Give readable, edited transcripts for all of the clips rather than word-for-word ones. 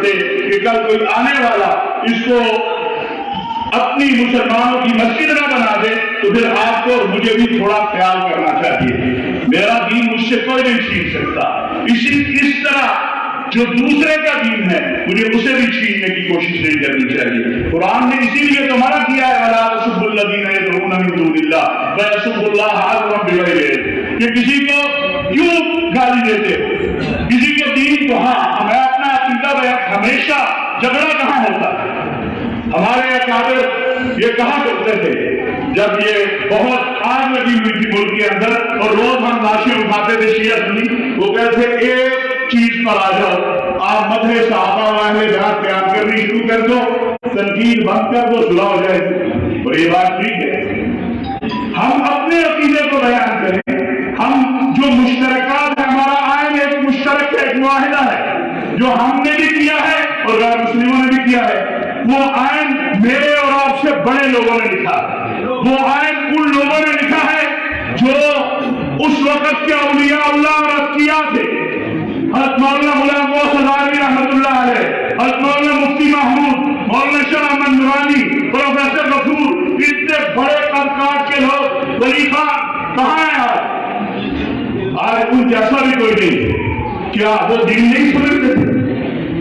سمجھتے کہ کل کوئی آنے والا اس کو اپنی مسلمانوں کی مسجد نہ بنا دے تو پھر آپ کو اور مجھے بھی تھوڑا خیال کرنا چاہیے. میرا دین مجھ سے کوئی نہیں چھین سکتا. اس طرح جو دوسرے کا دین ہے مجھے اسے بھی چھیننے کی کوشش نہیں کرنی چاہیے. قرآن نے اسی لیے تو منع کیا ہے وَلَا تَسُبُّوا الَّذِينَ يَدْعُونَ مِن دُونِ اللَّهِ وَيَسُبُّوا اللَّهَ عَدْوًا بِغَيْرِ عِلْمٍ کہ کسی کو کیوں گالی دیتے ہو کسی کو دین کو. ہاں میں اپنا عقیدہ بیان ہمیشہ جھگڑا کہاں ہوتا ہے. ہمارے اکابر یہ کہا کرتے تھے جب یہ بہت آگ لگی ہوئی تھی ملک کے اندر اور روز ہم لاشیں اٹھاتے تھے شیعہ سنی, وہ کہتے تھے ایک چیز پر آ جاؤ, آپ مدح صحابہ و اہل بیت بیان کرنی شروع کر دو, تنقید بند کر دو, صلح ہو جائے گی. اور یہ بات ٹھیک ہے, ہم اپنے عقیدے کو بیان کریں. ہم جو مشترکات ہے, ہمارا آئین ایک مشترک ہے, ایک معاہدہ ہے جو ہم نے بھی کیا ہے اور غیر مسلموں نے بھی کیا ہے. وہ آئین میرے اور آپ سے بڑے لوگوں نے لکھا. وہ آئین ان لوگوں نے لکھا ہے جو اس وقت کے اولیاء اللہ اور اتقیاء تھے. حضرت مولانا غلام غوث ہزاروی رحمۃ اللہ علیہ, حضرت مولانا مفتی محمود, مولانا شاہ احمد نورانی, پروفیسر غفور, اتنے بڑے طبقات کے لوگ ولی خان کہاں ہیں آج ان جیسا بھی کوئی نہیں. کیا وہ دین نہیں سمجھتے تھے؟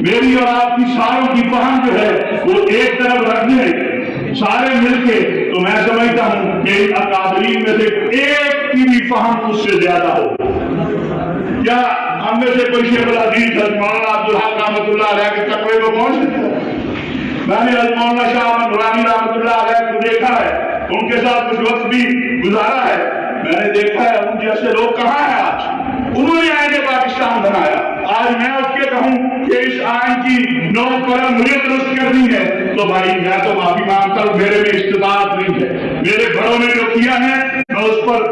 میری اور آپ کی ساروں کی فہم جو ہے وہ ایک طرف رکھ دیں سارے مل کے, تو میں سمجھتا ہوں کہ اکابرین میں سے ایک کی بھی فہم اس سے زیادہ ہو. کیا ہم میں سے کوئی شیخ الحدیث حضرت مولانا عبدالحق رحمۃ اللہ علیہ کے تقوی کو پہنچ سکتا ہے؟ میں نے حضرت مولانا شاہ احمد نورانی رحمۃ اللہ علیہ کو دیکھا ہے, ان کے ساتھ کچھ وقت بھی گزارا ہے. میں نے دیکھا ہے ان جیسے لوگ کہاں ہیں آج. انہوں نے آئین پاکستان بنایا. آج میں اس کے کہوں کہ اس آئین کی 9 قلم مجھے درست کرنی ہے تو بھائی میں تو معافی مانگتا ہوں, میرے میں استطاعت نہیں ہے. میرے بڑوں نے جو کیا ہے میں اس پر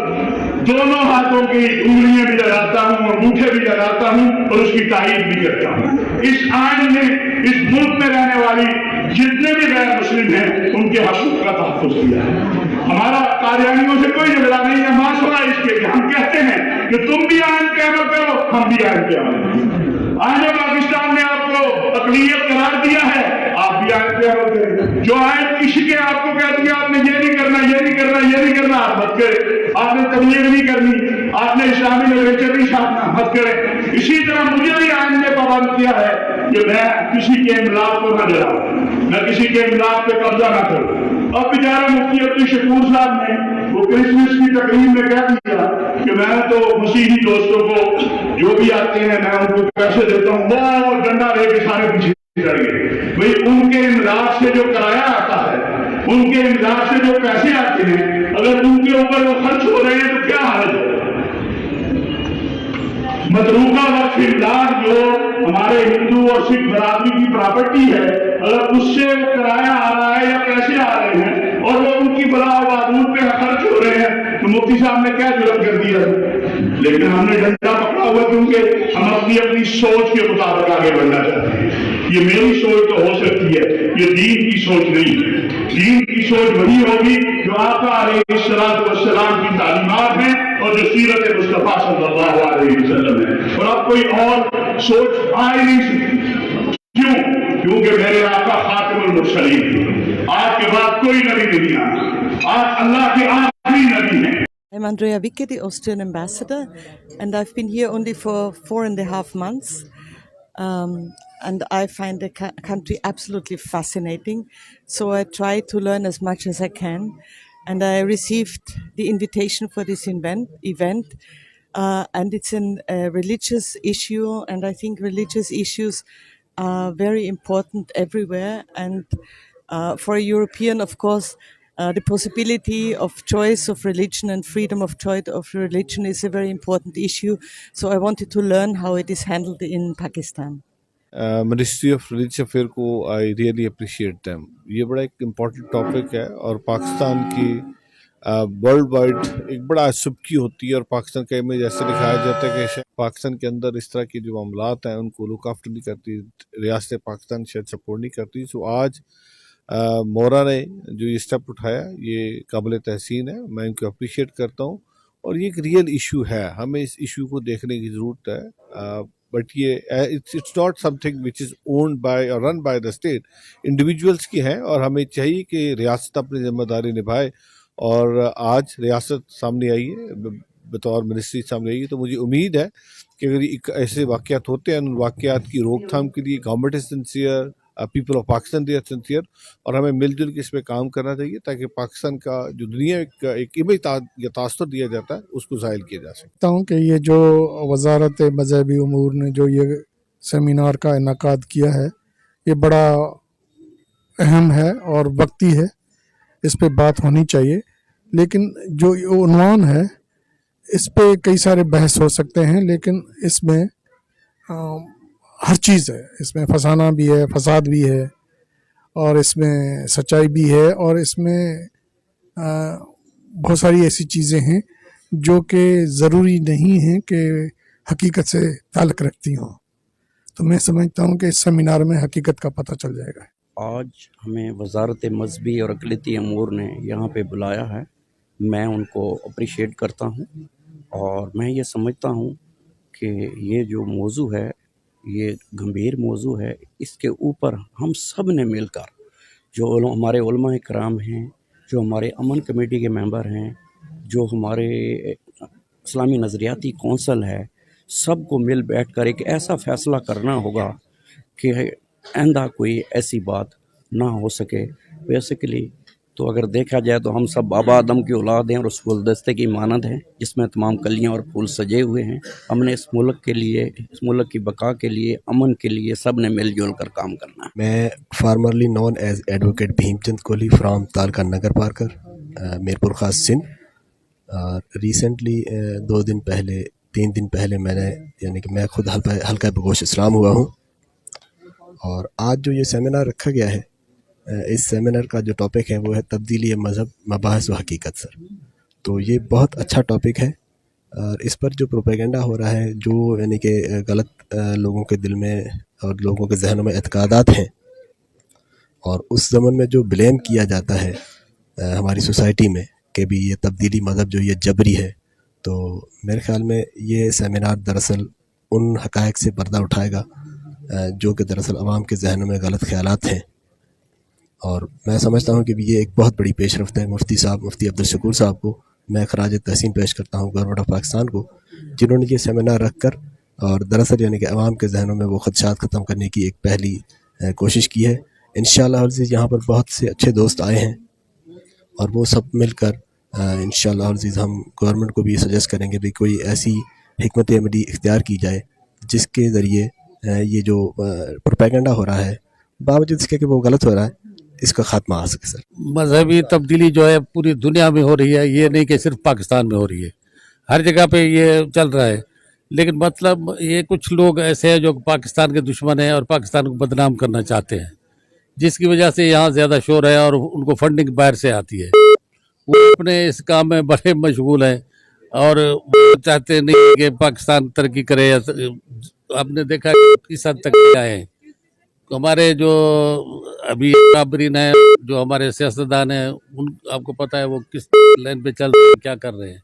دونوں ہاتھوں کی انگلیاں بھی لگاتا ہوں, انگوٹھے بھی لگاتا ہوں اور اس کی تائید بھی کرتا ہوں. اس آئین نے اس ملک میں رہنے والی جتنے بھی غیر مسلم ہیں ان کے حقوق کا تحفظ کیا ہے. ہمارا قادیانیوں سے کوئی جھگڑا نہیں ہے, ماسوا اس کے کہ ہم کہتے ہیں کہ تم بھی آئین پہ عمل کرو, ہم بھی آئین پہ عمل کریں. آئین پاکستان نے آپ کو اقلیت قرار دیا ہے, آپ بھی آئین پہ عمل کریں. جو آئین کی شکیں آپ کو کہہ دیا آپ نے یہ نہیں کرنا, یہ نہیں کرنا, یہ نہیں کرنا, آپ مت کریں. آپ نے تبلیغ نہیں کرنی, آپ نے اسلامی لٹریچر نہیں چھاپنا, مت کریں. اسی طرح مجھے بھی آئین نے پابند کیا ہے کہ میں کسی کے املاک کو نہ جلاؤں, میں کسی کے املاک پہ قبضہ نہ کروں. اب بیچارہ مفتی عبد الشکور صاحب نے وہ کرسمس کی تقریب میں کہہ دیا کہ میں تو مسیحی دوستوں کو جو بھی آتے ہیں میں ان کو پیسے دیتا ہوں, وہ ڈنڈا لے کے سارے پیچھے چڑھ گئے. بھائی ان کے املاک سے جو کرایہ آتا ہے, ان کے املاک سے جو پیسے آتے ہیں, اگر ان کے اوپر وہ خرچ ہو رہے ہیں تو کیا حالت ہے. متروکہ وقف املاک جو ہمارے ہندو اور سکھ برادری کی پراپرٹی ہے, اگر اس سے وہ کرایہ آ رہا ہے یا پیسے آ رہے ہیں اور وہ ان کی بلا وبادور پہ خرچ ہو رہے ہیں تو مفتی صاحب نے کیا جرم کر دیا. لیکن ہم نے ڈنڈا پکڑا ہوا کیونکہ ہم اپنی سوچ کے مطابق آگے بڑھنا چاہتے ہیں. یہ میری سوچ تو ہو سکتی ہے, یہ دین کی سوچ نہیں ہے. دین کی سوچ وہی ہوگی جو آقا علیہ الصلوۃ والسلام کی تعلیمات ہیں اور جو سیرت مصطفیٰ صلی اللہ علیہ وسلم ہے, اور اب کوئی اور سوچ آ ہی نہیں سکتی. کیوں؟ کیونکہ میرے آقا خاتم المرسلین, آپ کے بعد کوئی نبی نہیں آنا, آپ اللہ کے آخری نبی ہیں. I'm Andrea Wicke, the Austrian ambassador, and I've been here only for 4.5 months. And I find the country absolutely fascinating. So I try to learn as much as I can. And I received the invitation for this event. And it's a religious issue. And I think religious issues are very important everywhere. And for a European, of course, the possibility of choice of religion and freedom of choice of religion is a very important issue. So I wanted to learn how it is handled in Pakistan. Ministry of religious affair کو I really appreciate them. یہ بڑا ایک important topic ہے اور پاکستان کی world wide ایک بڑا سبکی ہوتی ہے, اور پاکستان کا امیج ایسے دکھایا جاتا ہے کہ پاکستان کے اندر اس طرح کی جو معاملات ہیں ان کو لک آفٹر نہیں کرتی, ریاست پاکستان شاید سپورٹ نہیں کرتی. سو آج مورا نے جو یہ اسٹیپ اٹھایا یہ قابل تحسین ہے, میں ان کو اپریشیٹ کرتا ہوں. اور یہ ایک ریئل ایشو ہے, ہمیں اس ایشو کو دیکھنے کی ضرورت ہے. बट ये it's not something which is owned by और run by the state, individuals की है और हमें चाहिए कि रियासत अपनी जिम्मेदारी निभाए। और आज रियासत सामने आई है, बतौर मिनिस्ट्री सामने आई है, तो मुझे उम्मीद है कि अगर ऐसे वाक़यात होते हैं, उन वाक़यात की रोकथाम के लिए government is sincere, people of Pakistan they are sincere, और हमें मिलजुल के इस पर काम करना चाहिए ताकि पाकिस्तान का जो दुनिया का एक इमेज या तासुर दिया जाता है उसको ज़ाहिर किया जा सके। सकता हूँ कि ये जो वजारत मजहबी उमूर ने जो ये सेमिनार का इनकाद किया है, ये बड़ा अहम है और वक्ती है, इस पे बात होनी चाहिए। लेकिन जो ये उन्वान है, इस पे कई सारे बहस हो सकते हैं, लेकिन इसमें हर चीज़ है। इसमें फसाना भी है, फसाद भी है, और इसमें सच्चाई भी है, और इसमें बहुत सारी ऐसी चीज़ें हैं जो कि ज़रूरी नहीं है कि हकीकत से ताल्लुक़ रखती हों। तो मैं समझता हूँ कि इस सेमिनार में हकीकत का पता चल जाएगा। आज हमें वजारत मजहबी और अक़लियती अमूर ने यहाँ पे बुलाया है, मैं उनको अप्रिशिएट करता हूँ, और मैं ये समझता हूँ कि ये जो मौजू है, ये गंभीर मौजू है। इसके ऊपर हम सब ने मिलकर, जो हमारे उलमा इकराम हैं, जो हमारे अमन कमेटी के मेंबर हैं, जो हमारे इस्लामी नज़रियाती कौंसल है, सबको मिल बैठ कर एक ऐसा फ़ैसला करना होगा कि आइंदा कोई ऐसी बात ना हो सके। बेसिकली तो अगर देखा जाए तो हम सब बाबा आदम की औलाद हैं और उस गुलदस्ते की मानद हैं जिसमें तमाम कलियां और फूल सजे हुए हैं। हमने इस मुल्क के लिए, इस मुल्क की बका के लिए, अमन के लिए सब ने मिलजुल कर काम करना है। मैं formerly known as advocate Bhimchand Kohli from taluka Nagar Parkar, Mirpur Khas Sindh. Recently 3 दिन पहले मैंने, यानी कि मैं खुद हल्का बगोश इस्लाम हुआ हूँ, और आज जो ये सेमिनार रखा गया है, इस सेमिनार का जो टॉपिक है वो है तब्दीली मज़हब, मबाहस व हकीकत सर। तो ये बहुत अच्छा टॉपिक है, और इस पर जो प्रोपेगेंडा हो रहा है, जो यानी कि गलत लोगों के दिल में और लोगों के जहनों में एतकादात हैं, और उस ज़मन में जो ब्लेम किया जाता है हमारी सोसाइटी में कि भी ये तब्दीली मज़हब जो ये जबरी है, तो मेरे ख़्याल में ये सेमिनार दरअसल उन हक़ाइक़ से पर्दा उठाएगा जो कि दरअसल अवाम के जहनों में गलत ख़यालात हैं। और मैं समझता हूँ कि ये एक बहुत बड़ी पेशरफ्त है। मुफ्ती अब्दुल शकूर साहब को मैं खराज तहसीन पेश करता हूँ, गवर्नमेंट ऑफ पाकिस्तान को, जिन्होंने ये सेमिनार रख कर और दरअसल यानी कि अवाम के जहनों में वो ख़दशात ख़त्म करने की एक पहली कोशिश की है। इंशाअल्लाह अज़ीज़ यहाँ पर बहुत से अच्छे दोस्त आए हैं, और वो सब मिलकर इंशाअल्लाह अज़ीज़ हम गवर्नमेंट को भी सजेस्ट करेंगे भी कोई ऐसी हिकमत अमली इख्तियार की जाए जिसके ज़रिए ये जो प्रोपेगेंडा हो रहा है, बावजूद इसके कि वो गलत हो रहा है, इसका खात्मा आ सके सर। मजहबी तब्दीली जो है पूरी दुनिया में हो रही है, ये नहीं कि सिर्फ पाकिस्तान में हो रही है, हर जगह पे ये चल रहा है। लेकिन मतलब ये कुछ लोग ऐसे हैं जो पाकिस्तान के दुश्मन हैं और पाकिस्तान को बदनाम करना चाहते हैं, जिसकी वजह से यहाँ ज़्यादा शोर है और उनको फंडिंग बाहर से आती है। वो अपने इस काम में बड़े मशगूल हैं और चाहते नहीं कि पाकिस्तान तरक्की करे। आपने देखा किस हद तक आए हैं। हमारे जो अभी काबरीन है, जो हमारे सियासतदान हैं, उन आपको पता है वो किस लाइन पे चल रहे हैं, क्या कर रहे हैं।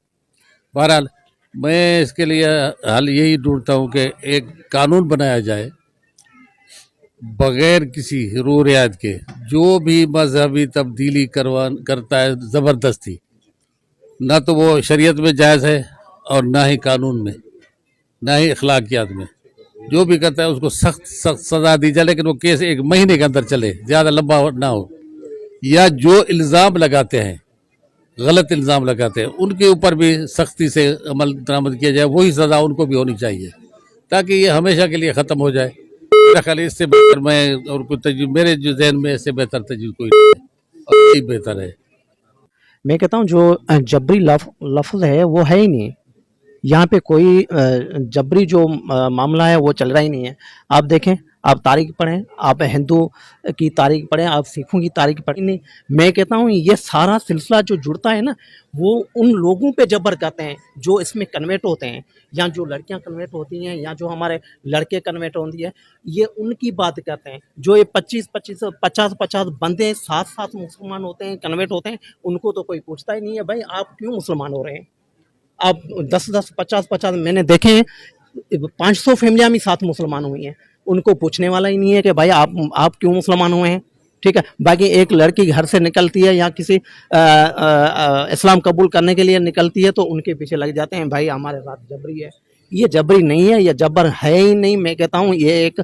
बहरहाल मैं इसके लिए हल यही ढूंढता हूँ कि एक कानून बनाया जाए बगैर किसी रू रियायत के। जो भी मजहबी तब्दीली करता है ज़बरदस्ती, ना तो वो शरीयत में जायज़ है और ना ही कानून में, ना ही अखलाकियात में। जो भी करता है उसको सख्त सज़ा दी जाए, लेकिन वो केस 1 महीने के अंदर चले, ज़्यादा लंबा ना हो। या जो इल्ज़ाम लगाते हैं, गलत इल्ज़ाम लगाते हैं, उनके ऊपर भी सख्ती से अमल दरामद किया जाए, वही सज़ा उनको भी होनी चाहिए, ताकि ये हमेशा के लिए ख़त्म हो जाए। मेरा ख्याल इससे बेहतर मैं और कोई तजवीज़ मेरे जो जहन में इससे बेहतर तजवीज़ कोई नहीं है, और यही बेहतर है। मैं कहता हूँ जो जबरी लफ्ज़ है वो है ही नहीं यहाँ पे। कोई जबरी जो मामला है वो चल रहा ही नहीं है। आप देखें, आप तारीख पढ़ें, आप हिंदू की तारीख पढ़ें, आप सिखों की तारीख पढ़ें, नहीं। मैं कहता हूँ ये सारा सिलसिला जो जुड़ता है ना, वो उन लोगों पे जबर करते हैं जो इसमें कन्वर्ट होते हैं, या जो लड़कियां कन्वर्ट होती हैं, या जो हमारे लड़के कन्वर्ट होती है, ये उनकी बात करते हैं। जो ये 50 बंदे साथ मुसलमान होते हैं, कन्वर्ट होते हैं, उनको तो कोई पूछता ही नहीं है भाई आप क्यों मुसलमान हो रहे हैं। आप 10 50 मैंने देखे हैं 500 फैमिलियाँ भी साथ मुसलमान हुई हैं, उनको पूछने वाला ही नहीं है कि भाई आप क्यों मुसलमान हुए हैं, ठीक है। बाकी एक लड़की घर से निकलती है या किसी इस्लाम कबूल करने के लिए निकलती है तो उनके पीछे लग जाते हैं, भाई हमारे साथ जबरी है। ये जबरी नहीं है, ये जबर है ही नहीं। मैं कहता हूँ ये एक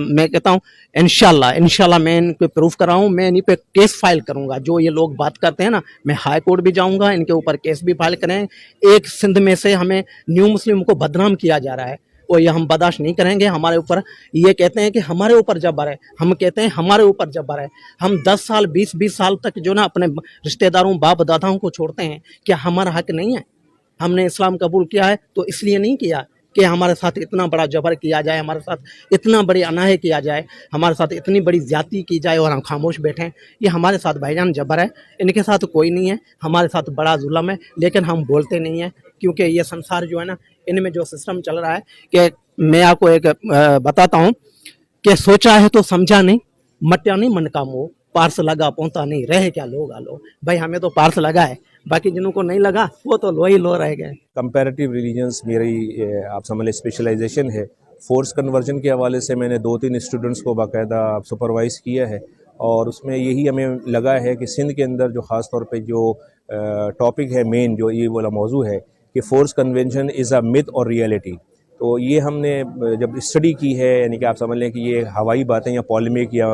मैं कहता हूँ इंशाल्लाह मैं इनको प्रूफ कर रहा हूँ, मैं इन्हीं पे केस फाइल करूँगा। जो ये लोग बात करते हैं ना, मैं हाई कोर्ट भी जाऊँगा, इनके ऊपर केस भी फाइल करें। एक सिंध में से हमें न्यू मुस्लिम को बदनाम किया जा रहा है और ये हम बर्दाश्त नहीं करेंगे। हमारे ऊपर ये कहते हैं कि हमारे ऊपर जबर है, हम कहते हैं हमारे ऊपर जबर है। हम 10 साल 20 साल तक जो ना अपने रिश्तेदारों बाप दादाओं को छोड़ते हैं, क्या हमारा हक नहीं है? हमने इस्लाम कबूल किया है तो इसलिए नहीं किया कि हमारे साथ इतना बड़ा जबर किया जाए, हमारे साथ इतना बड़ी अनाहे किया जाए, हमारे साथ इतनी बड़ी ज्यादती की जाए और हम खामोश बैठें। ये हमारे साथ भाईजान जबर है, इनके साथ कोई नहीं है, हमारे साथ बड़ा जुल्म है, लेकिन हम बोलते नहीं हैं क्योंकि ये संसार जो है ना, इनमें जो सिस्टम चल रहा है कि मैं आपको एक बताता हूँ कि सोचा है तो समझा नहीं, मट्या नहीं मन का मोह, पार्स लगा पहुंचा नहीं, रहे क्या लोग आलो। भाई हमें तो पार्स लगा है, बाकी जिनको नहीं लगा वो तो लो ही लो रह गए। कंपैरेटिव रिलीजन्स मेरी आप समझ लें स्पेशलाइजेशन है। फोर्स कन्वर्जन के हवाले से मैंने 2-3 स्टूडेंट्स को बाकायदा सुपरवाइज़ किया है और उसमें यही हमें लगा है कि सिंध के अंदर जो ख़ास तौर पे जो टॉपिक है मेन, जो ये वाला मौजू है कि force convention is a myth और रियलिटी, तो ये हमने जब स्टडी की है, यानी कि आप समझ लें कि ये हवाई बातें या पॉलिमिक या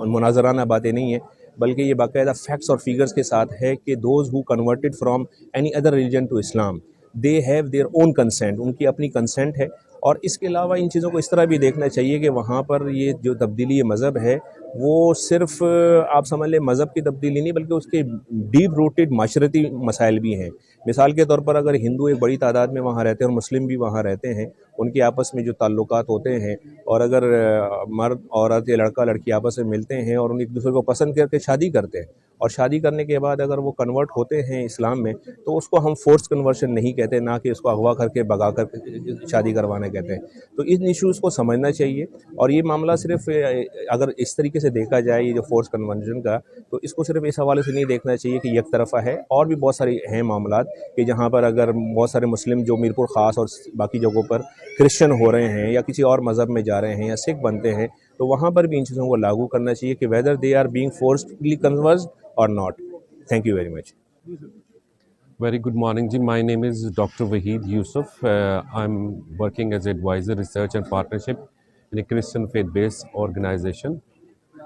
मुनाजराना बातें नहीं है, बल्कि ये बाकायदा फैक्ट्स और फिगर्स के साथ है कि those who converted from any other religion to Islam they have their own consent, उनकी अपनी कंसेंट है। और इसके अलावा इन चीज़ों को इस तरह भी देखना चाहिए कि वहाँ पर ये जो तब्दीली मज़हब है वो सिर्फ आप समझ लें मज़हब की तब्दीली नहीं, बल्कि उसके डीप रूटेड माशरती मसाइल भी हैं। मिसाल के तौर पर अगर हिंदू एक बड़ी तादाद में वहाँ रहते हैं और मुस्लिम भी वहाँ रहते हैं, उनके आपस में जो ताल्लुकात होते हैं, और अगर मर्द औरत या लड़का लड़की आपस में मिलते हैं और उन एक दूसरे को पसंद करके शादी करते हैं, और शादी करने के बाद अगर वो कन्वर्ट होते हैं इस्लाम में, तो उसको हम फोर्स कन्वर्शन नहीं कहते, ना कि उसको अगवा करके भगा कर शादी करवाना कहते हैं। तो इन इश्यूज़ को समझना चाहिए। और ये मामला सिर्फ अगर इस तरीके से देखा जाए, ये जो फोर्स कन्वर्जन का, तो इसको सिर्फ इस हवाले से नहीं देखना चाहिए कि एक तरफ़ा है, और भी बहुत सारे हैं मामलात कि जहाँ पर अगर बहुत सारे मुस्लिम जो मीरपुर ख़ास और बाकी जगहों पर क्रिश्चियन हो रहे हैं या किसी और मज़हब में जा रहे हैं या सिख बनते हैं, तो वहाँ पर भी इन चीज़ों को लागू करना चाहिए कि whether they are being forcefully converted or not. Thank you very much. Very good morning ji. My name is Dr. Wahid Yusuf. I'm working as advisor, research and partnership in a Christian faith-based organization.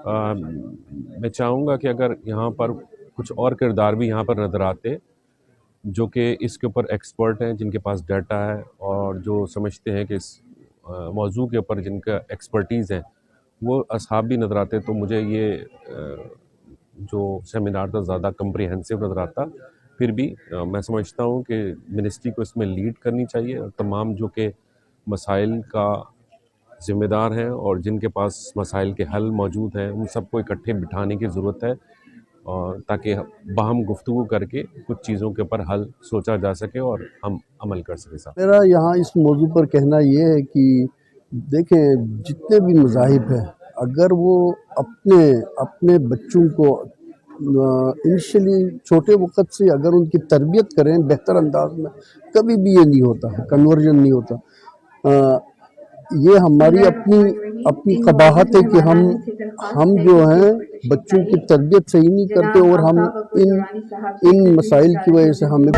मैं चाहूँगा कि अगर यहाँ पर कुछ और किरदार भी यहाँ पर नज़र आते जो कि इसके ऊपर एक्सपर्ट हैं, जिनके पास डाटा है और जो समझते हैं कि इस मौजू के ऊपर जिनका एक्सपर्टीज़ है, वो असहाब भी नज़र आते, तो मुझे ये जो सेमिनार था ज़्यादा कम्प्रिहेंसिव नज़र आता। फिर भी मैं समझता हूँ कि मिनिस्ट्री को इसमें लीड करनी चाहिए और तमाम जो कि मसाइल का ज़िम्मेदार हैं और जिनके पास मसाइल के हल मौजूद हैं, उन सबको इकट्ठे बिठाने की ज़रूरत है, और ताकि बाहम गुफ्तगू करके कुछ चीज़ों के ऊपर हल सोचा जा सके और हम अमल कर सकें। साहब, मेरा यहाँ इस मौजू पर कहना ये है कि देखें, जितने भी मज़ाहिब हैं, अगर वो अपने बच्चों को इनिशियली छोटे वक्त से अगर उनकी तरबियत करें बेहतर अंदाज में, कभी भी ये नहीं होता, कन्वर्जन नहीं होता। ये हमारी अपनी कबाहत है कि हम जो हैं बच्चों की तरबियत सही नहीं करते और हम इन मसाइल की वजह से हमें